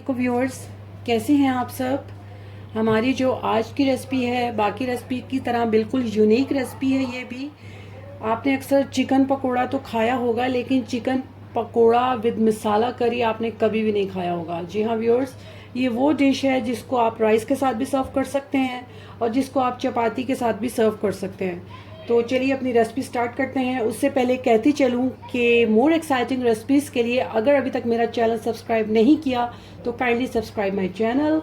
अलैकुम व्यूअर्स, कैसे हैं आप सब। हमारी जो आज की रेसिपी है बाकी रेसिपी की तरह बिल्कुल यूनिक रेसिपी है। ये भी आपने अक्सर चिकन पकोड़ा तो खाया होगा, लेकिन चिकन पकोड़ा विद मसाला करी आपने कभी भी नहीं खाया होगा। जी हाँ व्यूअर्स, ये वो डिश है जिसको आप राइस के साथ भी सर्व कर सकते हैं और जिसको आप चपाती के साथ भी सर्व कर सकते हैं। तो चलिए अपनी रेसिपी स्टार्ट करते हैं। उससे पहले कहती चलूँ कि मोर एक्साइटिंग रेसिपीज़ के लिए अगर अभी तक मेरा चैनल सब्सक्राइब नहीं किया तो काइंडली सब्सक्राइब माय चैनल।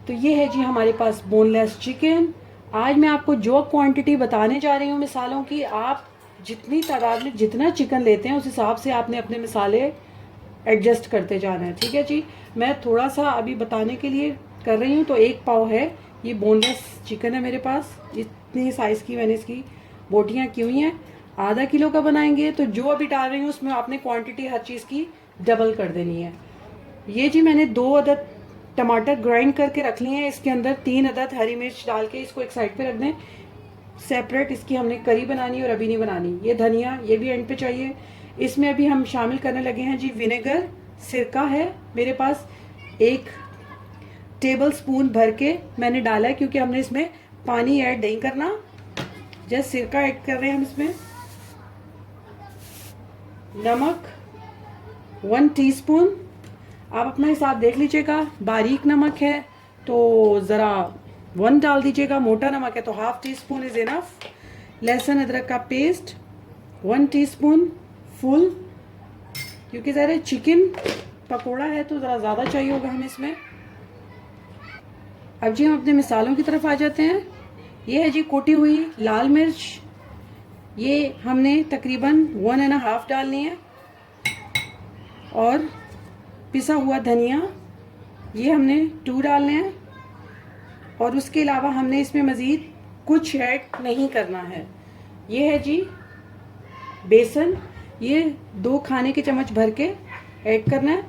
तो ये है जी हमारे पास बोनलेस चिकन। आज मैं आपको जो क्वांटिटी बताने जा रही हूँ मिसालों की, आप जितनी तादाद में जितना चिकन लेते हैं उस हिसाब से आपने अपने मसाले एडजस्ट करते जाना है, ठीक है जी। मैं थोड़ा सा अभी बताने के लिए कर रही हूँ। तो 1 पाव है, ये बोनलेस चिकन है मेरे पास। इतनी साइज़ की मैंने इसकी बोटियाँ की हुई हैं। आधा किलो का बनाएंगे तो जो अभी डाल रही हूँ उसमें आपने क्वांटिटी हर चीज़ की डबल कर देनी है। ये जी मैंने 2 अदद टमाटर ग्राइंड करके रख लिए हैं। इसके अंदर 3 अदद हरी मिर्च डाल के इसको एक साइड पे रख दें सेपरेट। इसकी हमने करी बनानी है और अभी नहीं बनानी। ये धनिया ये भी एंड पे चाहिए। इसमें अभी हम शामिल करने लगे हैं जी विनेगर। सिरका है मेरे पास 1 टेबल स्पून भर के मैंने डाला है, क्योंकि हमने इसमें पानी ऐड नहीं करना, जस्ट सिरका ऐड कर रहे हैं हम इसमें। नमक 1 टीस्पून, आप अपना हिसाब देख लीजिएगा। बारीक नमक है तो ज़रा 1 डाल दीजिएगा, मोटा नमक है तो ½ टीस्पून इज़ इनफ। लहसुन अदरक का पेस्ट 1 टीस्पून फुल, क्योंकि ज़रा चिकन पकोड़ा है तो ज़रा ज़्यादा चाहिए होगा हमें इसमें। अब जी हम अपने मिसालों की तरफ आ जाते हैं। ये है जी कुटी हुई लाल मिर्च, ये हमने तकरीबन 1½ डालनी है। और पिसा हुआ धनिया ये हमने 2 डालने हैं। और उसके अलावा हमने इसमें मज़ीद कुछ ऐड नहीं करना है। ये है जी बेसन, ये 2 खाने के चम्मच भर के ऐड करना है।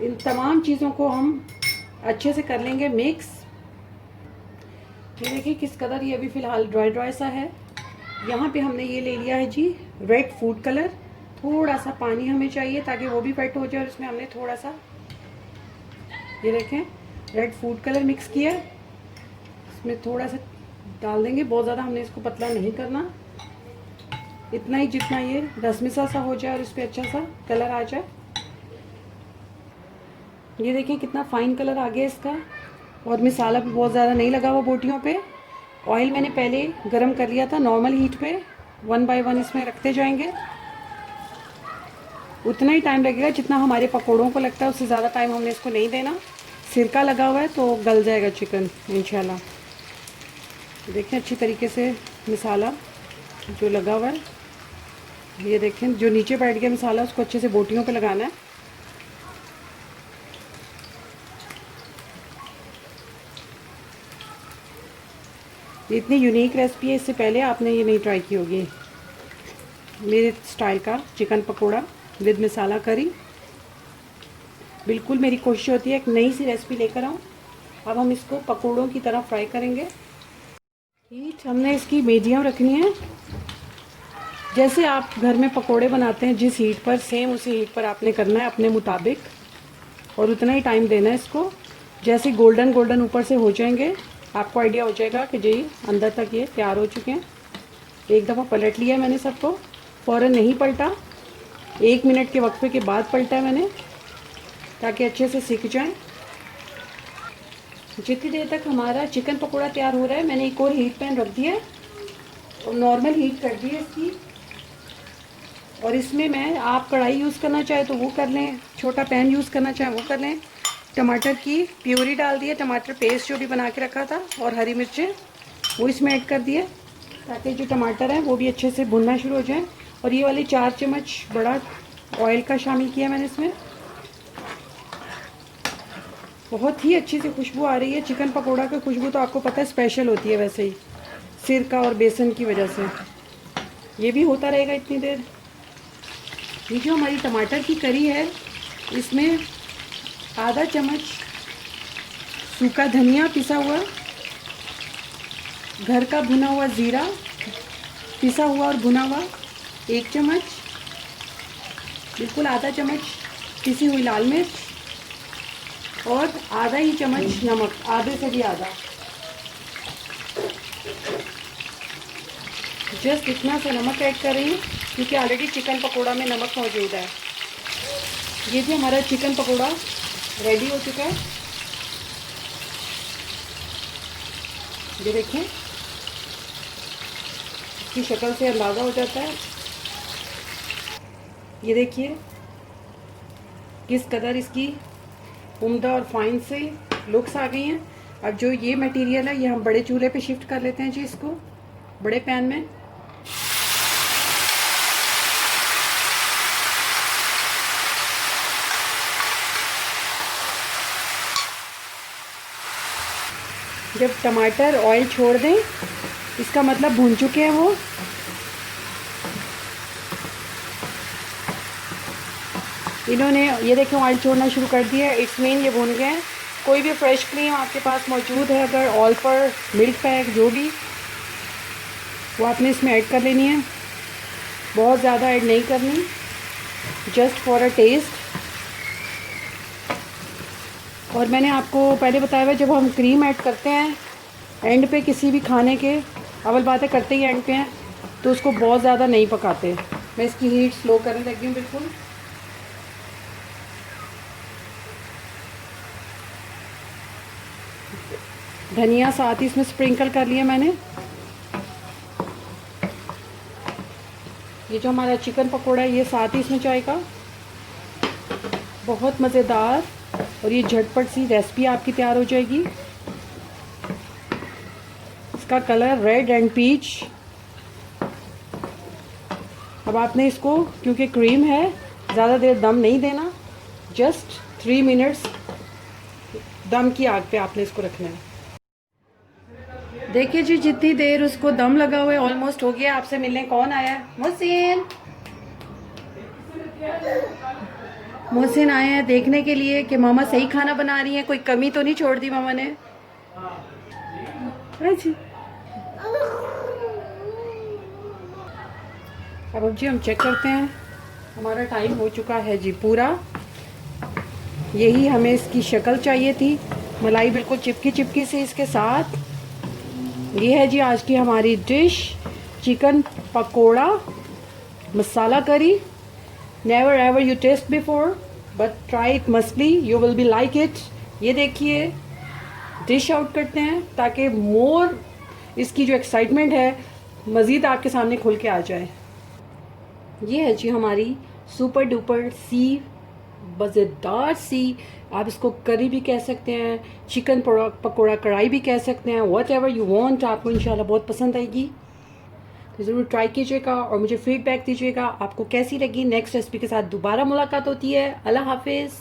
इन तमाम चीज़ों को हम अच्छे से कर लेंगे मिक्स। ये देखिए किस कदर ये अभी फ़िलहाल ड्राई सा है। यहाँ पे हमने ये ले लिया है जी रेड फूड कलर। थोड़ा सा पानी हमें चाहिए ताकि वो भी वेट हो जाए, और इसमें हमने थोड़ा सा ये देखें रेड फूड कलर मिक्स किया। इसमें थोड़ा सा डाल देंगे, बहुत ज़्यादा हमने इसको पतला नहीं करना, इतना ही जितना ये रसमिसा सा हो जाए और इस पर अच्छा सा कलर आ जाए। ये देखिए कितना फाइन कलर आ गया इसका, और मसाला भी बहुत ज़्यादा नहीं लगा हुआ बोटियों पे। ऑयल मैंने पहले गरम कर लिया था नॉर्मल हीट पे। 1 बाय 1 इसमें रखते जाएंगे। उतना ही टाइम लगेगा जितना हमारे पकोड़ों को लगता है, उससे ज़्यादा टाइम हमने इसको नहीं देना। सिरका लगा हुआ है तो गल जाएगा चिकन इंशाल्लाह। देखें अच्छी तरीके से मसाला जो लगा हुआ है, ये देखें जो नीचे बैठ गया मसाला उसको अच्छे से बोटियों पे लगाना है। ये इतनी यूनिक रेसिपी है, इससे पहले आपने ये नहीं ट्राई की होगी मेरे स्टाइल का चिकन पकोड़ा विद मसाला करी। बिल्कुल मेरी कोशिश होती है एक नई सी रेसिपी लेकर आऊँ। अब हम इसको पकोड़ों की तरह फ्राई करेंगे। हीट हमने इसकी मीडियम रखनी है। जैसे आप घर में पकोड़े बनाते हैं जिस हीट पर, सेम उसी हीट पर आपने करना है अपने मुताबिक, और उतना ही टाइम देना है इसको। जैसे गोल्डन गोल्डन ऊपर से हो जाएंगे आपको आइडिया हो जाएगा कि जी अंदर तक ये तैयार हो चुके हैं। एक दफ़ा पलट लिया मैंने सबको, फ़ौरन नहीं पलटा, 1 मिनट के वक्फे के बाद पलटा है मैंने, ताकि अच्छे से सीख जाएं। जितनी देर तक हमारा चिकन पकोड़ा तैयार हो रहा है मैंने एक और हीट पैन रख दिया है और नॉर्मल हीट कर दी है इसकी। और इसमें मैं, आप कढ़ाई यूज़ करना चाहे तो वो कर लें, छोटा पैन यूज़ करना चाहे वो कर लें। टमाटर की प्यूरी डाल दी है, टमाटर पेस्ट जो भी बना के रखा था, और हरी मिर्चें वो इसमें ऐड कर दिए ताकि जो टमाटर है वो भी अच्छे से भुनना शुरू हो जाए। और ये वाली 4 चम्मच बड़ा ऑयल का शामिल किया मैंने इसमें। बहुत ही अच्छी सी खुशबू आ रही है। चिकन पकोड़ा की खुशबू तो आपको पता है स्पेशल होती है वैसे ही, सिरका और बेसन की वजह से। ये भी होता रहेगा इतनी देर। ये जो हमारी टमाटर की करी है इसमें आधा चम्मच सूखा धनिया पिसा हुआ, घर का भुना हुआ ज़ीरा पिसा हुआ और भुना हुआ 1 चम्मच, बिल्कुल आधा चम्मच पिसी हुई लाल मिर्च, और आधा ही चम्मच नमक, आधे से भी आधा, जस्ट इतना सा नमक ऐड कर रही हूँ क्योंकि ऑलरेडी चिकन पकोड़ा में नमक मौजूद है। ये भी हमारा चिकन पकोड़ा रेडी हो चुका है। ये देखें, इसकी शक्ल से अंदाज़ा हो जाता है। ये देखिए किस कदर इसकी उम्दा और फाइन से लुक्स आ गई हैं। अब जो ये मटेरियल है ये हम बड़े चूल्हे पे शिफ्ट कर लेते हैं जी, इसको बड़े पैन में। जब टमाटर ऑयल छोड़ दें इसका मतलब भून चुके हैं वो। इन्होंने ये देखें ऑयल छोड़ना शुरू कर दिया है, इट्स मीन ये भून गए हैं। कोई भी फ्रेश क्रीम आपके पास मौजूद है अगर, ऑल पर मिल्क पैक जो भी, वो आपने इसमें ऐड कर लेनी है। बहुत ज़्यादा ऐड नहीं करनी, जस्ट फॉर अ टेस्ट। और मैंने आपको पहले बताया हुआ जब हम क्रीम ऐड करते हैं एंड पे किसी भी खाने के, अव्वल बातें करते ही एंड पे हैं, तो उसको बहुत ज़्यादा नहीं पकाते। मैं इसकी हीट स्लो करने लगी हूँ बिल्कुल। धनिया साथ ही इसमें स्प्रिंकल कर लिया मैंने। ये जो हमारा चिकन पकोड़ा है ये साथ ही इसमें जाएगा। बहुत मज़ेदार और ये झटपट सी रेसिपी आपकी तैयार हो जाएगी। इसका कलर रेड एंड पीच। अब आपने इसको, क्योंकि क्रीम है, ज़्यादा देर दम नहीं देना, जस्ट 3 मिनट्स दम की आग पे आपने इसको रखना है। देखिए जी जितनी देर उसको दम लगा हुआ है ऑलमोस्ट हो गया। आपसे मिलने कौन आया है? मोहसिन। मोहसिन आए हैं देखने के लिए कि मामा सही खाना बना रही हैं, कोई कमी तो नहीं छोड़ दी मामा ने। जी अब जी हम चेक करते हैं, हमारा टाइम हो चुका है जी पूरा। यही हमें इसकी शक्ल चाहिए थी, मलाई बिल्कुल चिपकी चिपकी सी इसके साथ। ये है जी आज की हमारी dish, chicken pakora masala curry. Never ever you taste before but try it mostly, you will be like it. ये देखिए डिश आउट करते हैं ताकि मोर इसकी जो एक्साइटमेंट है मज़ीद आपके सामने खुल के आ जाए। ये है जी हमारी सुपर डुपर सी मज़ेदार सी, आप इसको करी भी कह सकते हैं, चिकन पकोड़ा कढ़ाई भी कह सकते हैं, व्हाट एवर यू वांट। आपको इंशाल्लाह बहुत पसंद आएगी, तो ज़रूर ट्राई कीजिएगा और मुझे फीडबैक दीजिएगा आपको कैसी लगी। नेक्स्ट रेसिपी के साथ दोबारा मुलाकात होती है। अल्लाह हाफिज़।